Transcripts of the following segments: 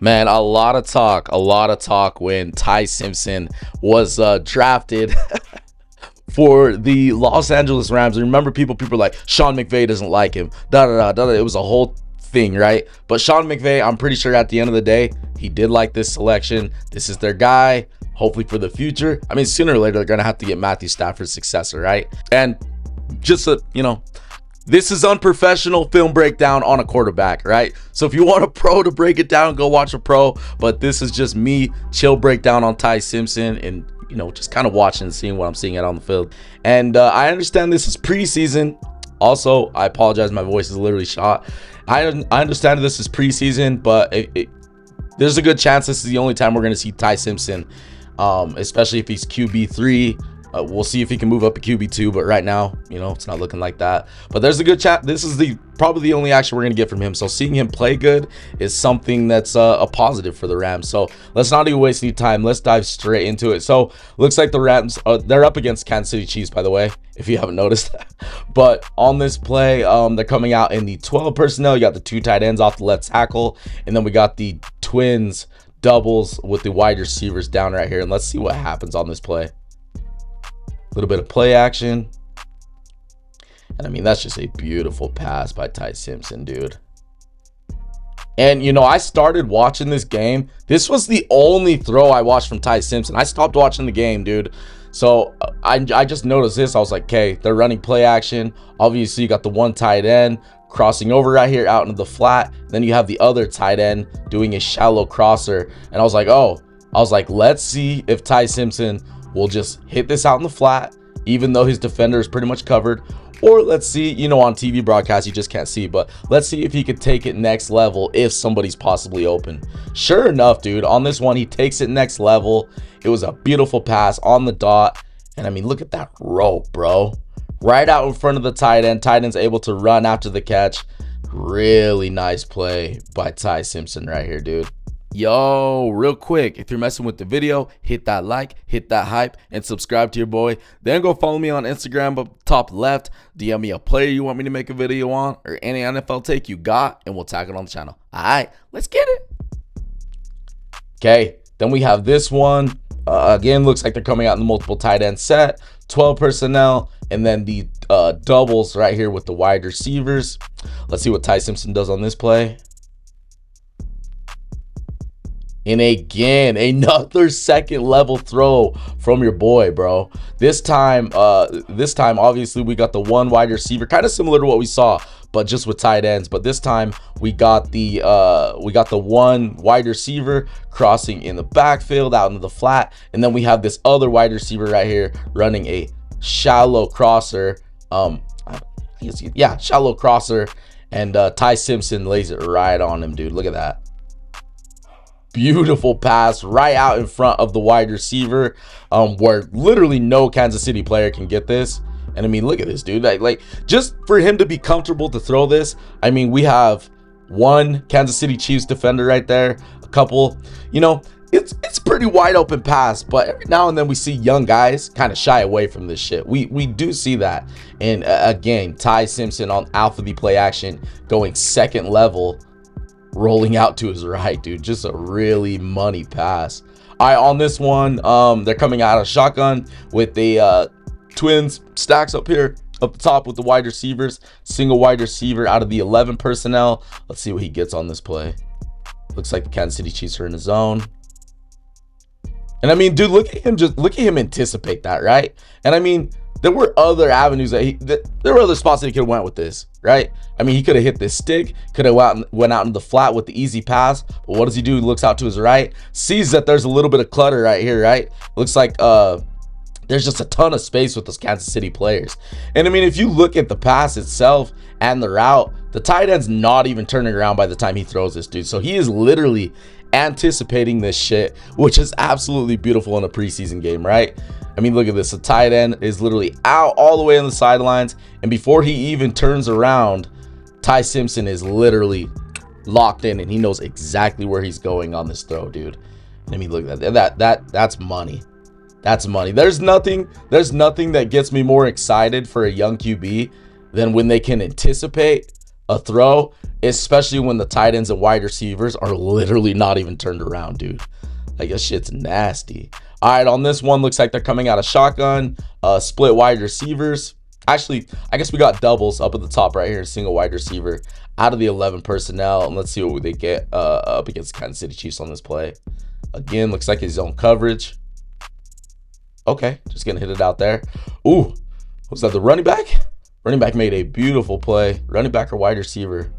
Man, a lot of talk when Ty Simpson was drafted for the Los Angeles Rams. And remember, people were like, Sean McVay doesn't like him. Da da da da. It was a whole thing, right? But Sean McVay, I'm pretty sure at the end of the day, he did like this selection. This is their guy. Hopefully for the future. I mean, sooner or later they're gonna have to get Matthew Stafford's successor, right? And just this is unprofessional film breakdown on a quarterback, right? So if you want a pro to break it down, go watch a pro. But this is just me chill breakdown on Ty Simpson and just kind of watching and seeing what I'm seeing out on the field. And I understand this is preseason. Also, I apologize, my voice is literally shot. I understand this is preseason, but there's a good chance this is the only time we're going to see Ty Simpson, especially if he's QB3. We'll see if he can move up to QB2, but right now, it's not looking like that. But there's a good chat. This is probably the only action we're going to get from him. So seeing him play good is something that's a positive for the Rams. So let's not even waste any time. Let's dive straight into it. So looks like the Rams, they're up against Kansas City Chiefs, by the way, if you haven't noticed. But on this play, they're coming out in the 12 personnel. You got the two tight ends off the left tackle, and then we got the twins doubles with the wide receivers down right here. And let's see what happens on this play. A little bit of play action. And I mean, that's just a beautiful pass by Ty Simpson, dude. And, I started watching this game. This was the only throw I watched from Ty Simpson. I stopped watching the game, dude. So I just noticed this. I was like, okay, they're running play action. Obviously, you got the one tight end crossing over right here out into the flat. Then you have the other tight end doing a shallow crosser. And I was like, let's see if Ty Simpson will just hit this out in the flat, even though his defender is pretty much covered. Or let's see, on TV broadcast, you just can't see, but let's see if he could take it next level if somebody's possibly open. Sure enough, dude, on this one, he takes it next level. It was a beautiful pass on the dot. And I mean, look at that rope, bro. Right out in front of the tight end. Tight end's able to run after the catch. Really nice play by Ty Simpson right here, dude. Yo, real quick, if you're messing with the video, hit that like, hit that hype, and subscribe to your boy. Then go follow me on Instagram up top left. DM me a player you want me to make a video on, or any NFL take you got, and we'll tag it on the channel. All right, let's get it. Okay, then we have this one. Again, looks like they're coming out in the multiple tight end set. 12 personnel, and then the doubles right here with the wide receivers. Let's see what Ty Simpson does on this play. And again, another second level throw from your boy, bro. This time, obviously, we got the one wide receiver, kind of similar to what we saw, but just with tight ends. But this time, we got the one wide receiver crossing in the backfield out into the flat, and then we have this other wide receiver right here running a shallow crosser. Shallow crosser, and Ty Simpson lays it right on him, dude. Look at that. Beautiful pass right out in front of the wide receiver, where literally no Kansas City player can get this. And I mean, look at this, dude. Like just for him to be comfortable to throw this, I mean, we have one Kansas City Chiefs defender right there, a couple, it's pretty wide open pass, but every now and then we see young guys kind of shy away from this shit. We do see that. And again, Ty Simpson on alpha the play action going second level, rolling out to his right, dude. Just a really money pass. All right, on this one, they're coming out of shotgun with the twins stacks up here up the top with the wide receivers. Single wide receiver out of the 11 personnel. Let's see what he gets on this play. Looks like the Kansas City Chiefs are in the zone. And I mean, dude, look at him anticipate that, right? And I mean, there were other avenues there were other spots that he could have went with this, right? I mean, he could have hit this stick, could have went out in the flat with the easy pass. But what does he do? He looks out to his right, sees that there's a little bit of clutter right here, right? Looks like there's just a ton of space with those Kansas City players. And I mean, if you look at the pass itself and the route, the tight end's not even turning around by the time he throws this, dude. So he is literally anticipating this shit, which is absolutely beautiful in a preseason game, right? I mean, look at this. The tight end is literally out all the way on the sidelines, and before he even turns around, Ty Simpson is literally locked in, and he knows exactly where he's going on this throw, dude. And I mean, look at that's money. That's money. There's nothing that gets me more excited for a young QB than when they can anticipate a throw, especially when the tight ends and wide receivers are literally not even turned around, dude. Like, this shit's nasty. All right, on this one, looks like they're coming out of shotgun, split wide receivers. Actually, I guess we got doubles up at the top right here, single wide receiver out of the 11 personnel. And let's see what they get up against Kansas City Chiefs on this play. Again, looks like his zone coverage. Okay, just gonna hit it out there. Ooh, was that the running back? Running back made a beautiful play. Running back or wide receiver?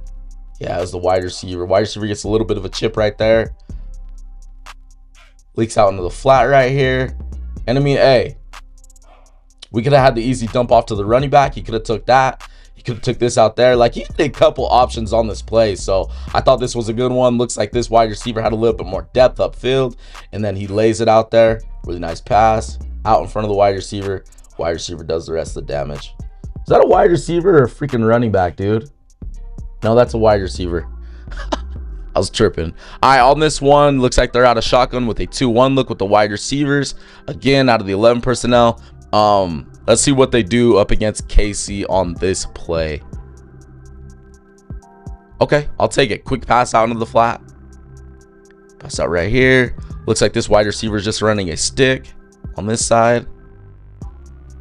Yeah, it was the wide receiver. Wide receiver gets a little bit of a chip right there. Leaks out into the flat right here. And I mean, hey, we could have had the easy dump off to the running back. He could have took that. He could have took this out there. Like, he had a couple options on this play. So I thought this was a good one. Looks like this wide receiver had a little bit more depth upfield. And then he lays it out there. Really nice pass. Out in front of the wide receiver. Wide receiver does the rest of the damage. Is that a wide receiver or a freaking running back, dude? No, that's a wide receiver. I was tripping. All right, on this one, looks like they're out of shotgun with a 2-1 look with the wide receivers. Again, out of the 11 personnel. Let's see what they do up against KC on this play. Okay, I'll take it. Quick pass out into the flat. Pass out right here. Looks like this wide receiver is just running a stick on this side.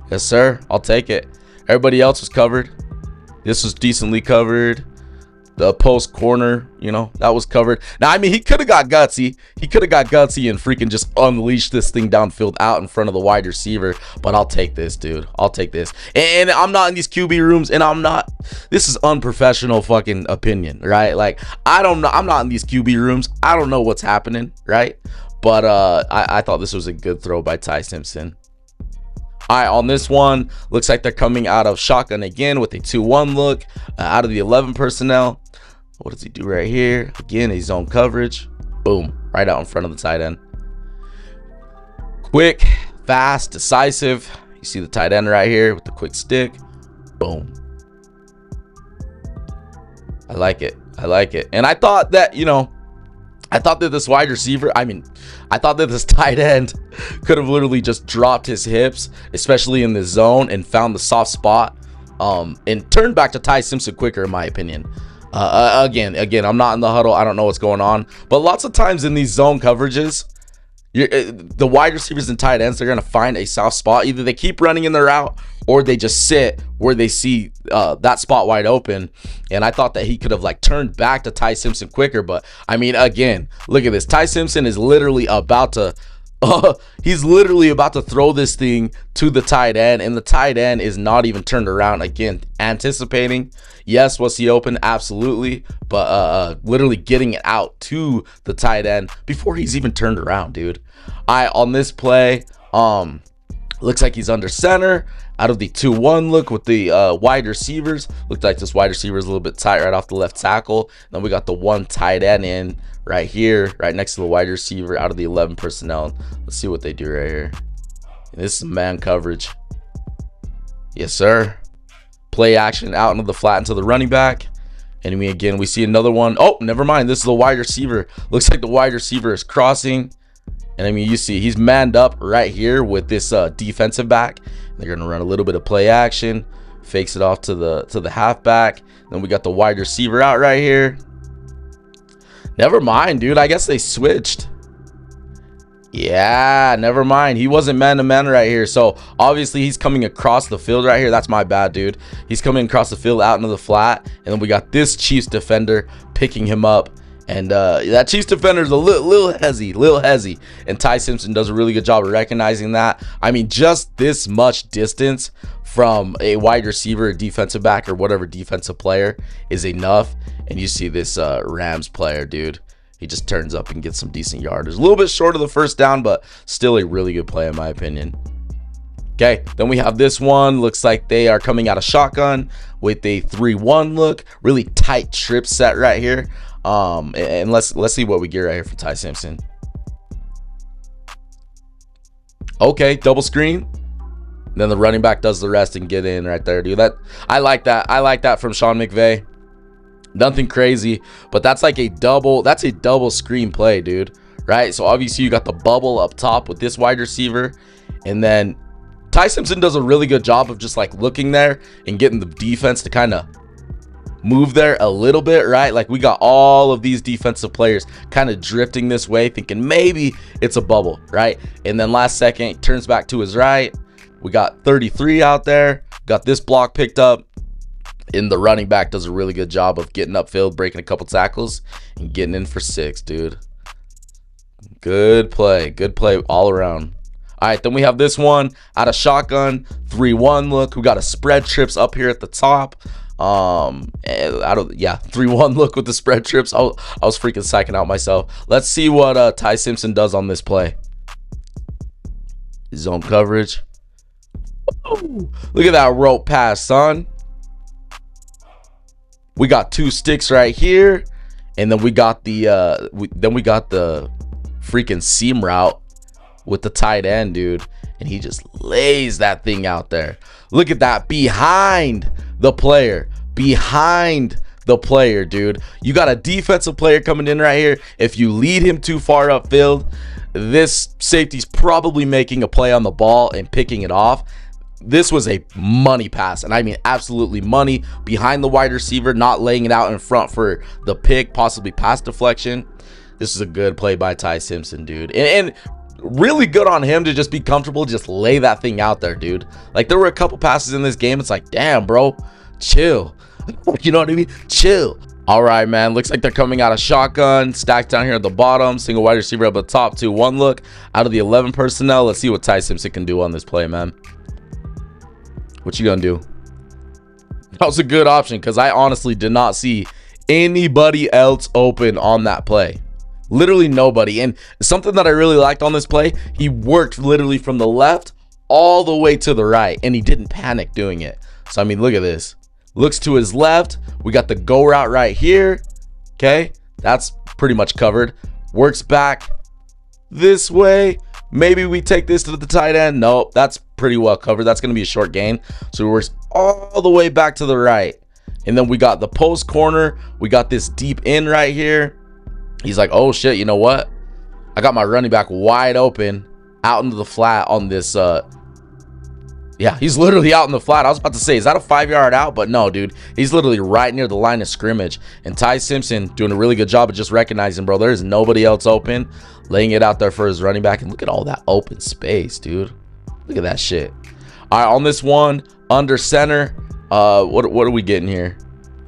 Yes, sir. I'll take it. Everybody else was covered. This was decently covered. The post corner, you know, that was covered. Now, I mean, he could have got gutsy. He could have got gutsy and freaking just unleashed this thing downfield out in front of the wide receiver. But I'll take this, dude. I'll take this. And I'm not in these QB rooms, and I'm not. This is unprofessional fucking opinion, right? Like, I don't know. I'm not in these QB rooms. I don't know what's happening, right? But I thought this was a good throw by Ty Simpson. All right, on this one, looks like they're coming out of shotgun again with a 2-1 look out of the 11 personnel. What does he do right here? Again, a zone coverage. Boom, right out in front of the tight end. Quick, fast, decisive. You see the tight end right here with the quick stick. Boom. I like it. I like it. And I thought that, you know, I thought that this wide receiver, I thought that this tight end could have literally just dropped his hips, especially in the zone, and found the soft spot and turned back to Ty Simpson quicker, in my opinion. Again, I'm not in the huddle. I don't know what's going on. But lots of times in these zone coverages, the wide receivers and tight ends, they're going to find a soft spot. Either they keep running in their route or they just sit where they see that spot wide open. And I thought that he could have like turned back to Ty Simpson quicker. But I mean, again, look at this. Ty Simpson is literally about to he's literally about to throw this thing to the tight end, and the tight end is not even turned around. Again, anticipating. Yes, was he open? Absolutely. But literally getting it out to the tight end before he's even turned around, dude. On this play, looks like he's under center out of the 2-1 look with the wide receivers. Looked like this wide receiver is a little bit tight right off the left tackle. Then we got the one tight end in right here, right next to the wide receiver out of the 11 personnel. Let's see what they do right here. And this is man coverage. Yes, sir. Play action out into the flat into the running back. And we see another one. Oh, never mind. This is the wide receiver. Looks like the wide receiver is crossing. And you see he's manned up right here with this defensive back. They're going to run a little bit of play action. Fakes it off to the halfback. Then we got the wide receiver out right here. Never mind, dude. I guess they switched. Yeah, never mind. He wasn't man-to-man right here. So, obviously, he's coming across the field right here. That's my bad, dude. He's coming across the field out into the flat. And then we got this Chiefs defender picking him up. And that Chiefs defender is a little hezzy. And Ty Simpson does a really good job of recognizing that. I mean, just this much distance from a wide receiver, a defensive back, or whatever defensive player is enough. And you see this Rams player, dude. He just turns up and gets some decent yardage. A little bit short of the first down, but still a really good play in my opinion. Okay, then we have this one. Looks like they are coming out of shotgun with a 3-1 look. Really tight trip set right here. And let's see what we get right here from Ty Simpson. Okay, double screen. Then the running back does the rest and get in right there, dude. I like that. I like that from Sean McVay. Nothing crazy, but that's like a double screen play, dude. Right? So obviously you got the bubble up top with this wide receiver, and then Ty Simpson does a really good job of just like looking there and getting the defense to kind of move there a little bit, right? Like we got all of these defensive players kind of drifting this way, thinking maybe it's a bubble, right? And then last second, turns back to his right. We got 33 out there, got this block picked up. And the running back does a really good job of getting upfield, breaking a couple tackles, and getting in for 6, dude. Good play all around. All right, then we have this one out of shotgun, 3-1 look. We got a spread trips up here at the top. 3-1 look with the spread trips. I was freaking psyching out myself. Let's see what Ty Simpson does on this play. Zone coverage. Ooh, look at that rope pass, son. We got 2 sticks right here, and then we got the freaking seam route with the tight end, dude, and he just lays that thing out there. Look at that, behind the player, dude. You got a defensive player coming in right here. If you lead him too far upfield, this safety's probably making a play on the ball and picking it off. This was a money pass, and I mean absolutely money, behind the wide receiver, not laying it out in front for the pick, possibly pass deflection. This is a good play by Ty Simpson, dude, and really good on him to just be comfortable, just lay that thing out there, dude. Like, there were a couple passes in this game, it's like, damn, bro, chill. You know what I mean? Chill. All right, man, looks like they're coming out of shotgun, stacked down here at the bottom, single wide receiver up at the top, 2-1 look out of the 11 personnel. Let's see what Ty Simpson can do on this play, man. What you gonna do? That was a good option, because I honestly did not see anybody else open on that play. Literally nobody. And something that I really liked on this play, he worked literally from the left all the way to the right, and he didn't panic doing it. So I mean, look at this. Looks to his left. We got the go route right here. Okay, that's pretty much covered. Works back this way. Maybe we take this to the tight end. Nope, that's pretty well covered. That's going to be a short gain. So it works all the way back to the right. And then we got the post corner. We got this deep in right here. He's like, oh shit, you know what? I got my running back wide open out into the flat on this. Yeah, he's literally out in the flat. I was about to say, is that a 5-yard out? But no, dude. He's literally right near the line of scrimmage. And Ty Simpson doing a really good job of just recognizing, bro, there's nobody else open. Laying it out there for his running back. And look at all that open space, dude. Look at that shit. All right, on this one, under center, what are we getting here?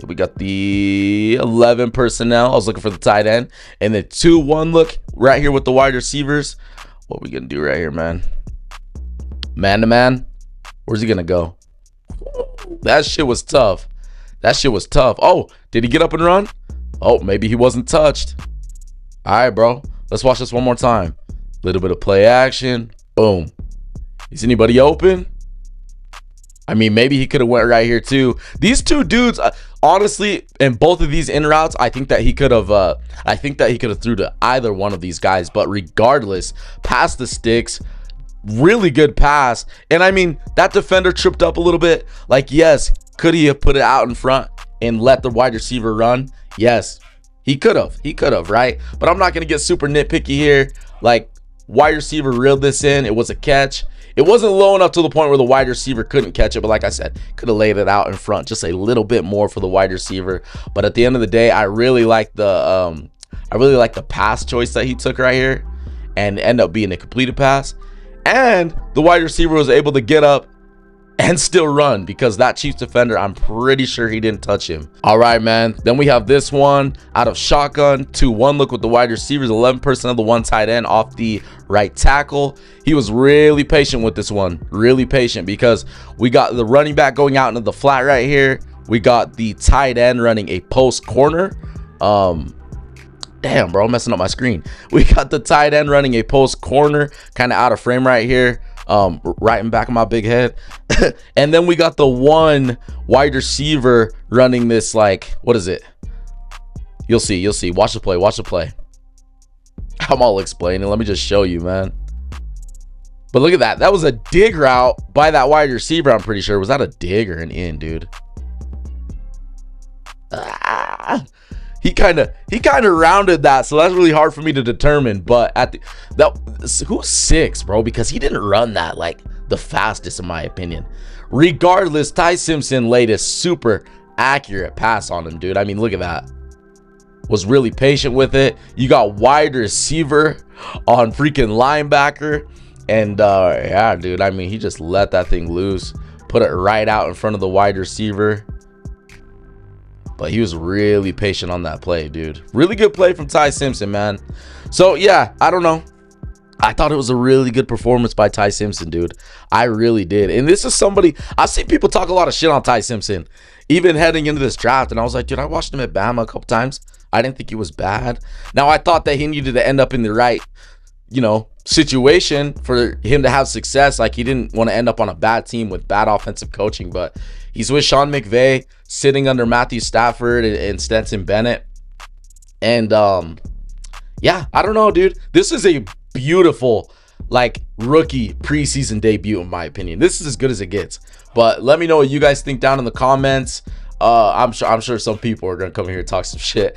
We got the 11 personnel. I was looking for the tight end. And the 2-1 look right here with the wide receivers. What are we going to do right here, man? Man-to-man. Where's he gonna go? That shit was tough. That shit was tough. Oh, did he get up and run? Oh, maybe he wasn't touched. All right, bro. Let's watch this one more time. Little bit of play action. Boom. Is anybody open? I mean, maybe he could have went right here too. These two dudes, honestly, in both of these in routes, I think that he could have. Threw to either one of these guys. But regardless, past the sticks. Really good pass. And I mean, that defender tripped up a little bit. Like, yes, could he have put it out in front and let the wide receiver run? Yes, he could have, right? But I'm not going to get super nitpicky here. Like, wide receiver reeled this in. It was a catch. It wasn't low enough to the point where the wide receiver couldn't catch it. But like I said, could have laid it out in front just a little bit more for the wide receiver. But at the end of the day, I really like the pass choice that he took right here and end up being a completed pass. And the wide receiver was able to get up and still run because that Chiefs defender, I'm pretty sure he didn't touch him. All right, man. Then we have this one out of shotgun, 2-1 look with the wide receivers, 11% of the one tight end off the right tackle. He was really patient with this one, really patient, because we got the running back going out into the flat right here. We got the tight end running a post corner. Damn, bro, I'm messing up my screen. We got the tight end running a post corner, kind of out of frame right here, right in back of my big head. And then we got the one wide receiver running this, like, what is it? You'll see. Watch the play. I'm all explaining. Let me just show you, man. But look at that. That was a dig route by that wide receiver, I'm pretty sure. Was that a dig or an in, dude? He kind of rounded that, so that's really hard for me to determine. But who's 6, bro? Because he didn't run that like the fastest, in my opinion. Regardless, Ty Simpson laid a super accurate pass on him, dude. I mean, look at that. Was really patient with it. You got wide receiver on freaking linebacker. And yeah, dude, I mean, he just let that thing loose. Put it right out in front of the wide receiver. But he was really patient on that play, dude. Really good play from Ty Simpson, man. So, yeah, I don't know. I thought it was a really good performance by Ty Simpson, dude. I really did. And this is somebody, I've seen people talk a lot of shit on Ty Simpson, even heading into this draft. And I was like, dude, I watched him at Bama a couple times. I didn't think he was bad. Now, I thought that he needed to end up in the right, situation for him to have success. Like, he didn't want to end up on a bad team with bad offensive coaching. But he's with Sean McVay, sitting under Matthew Stafford and Stetson Bennett. And, yeah, I don't know, dude. This is a beautiful, rookie preseason debut, in my opinion. This is as good as it gets. But let me know what you guys think down in the comments. I'm sure some people are gonna come here and talk some shit.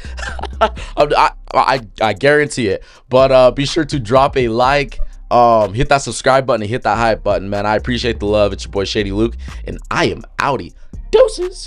I guarantee it. But be sure to drop a like, hit that subscribe button, and hit that hype button, man. I appreciate the love. It's your boy Shady Luke, and I am outie. Deuces.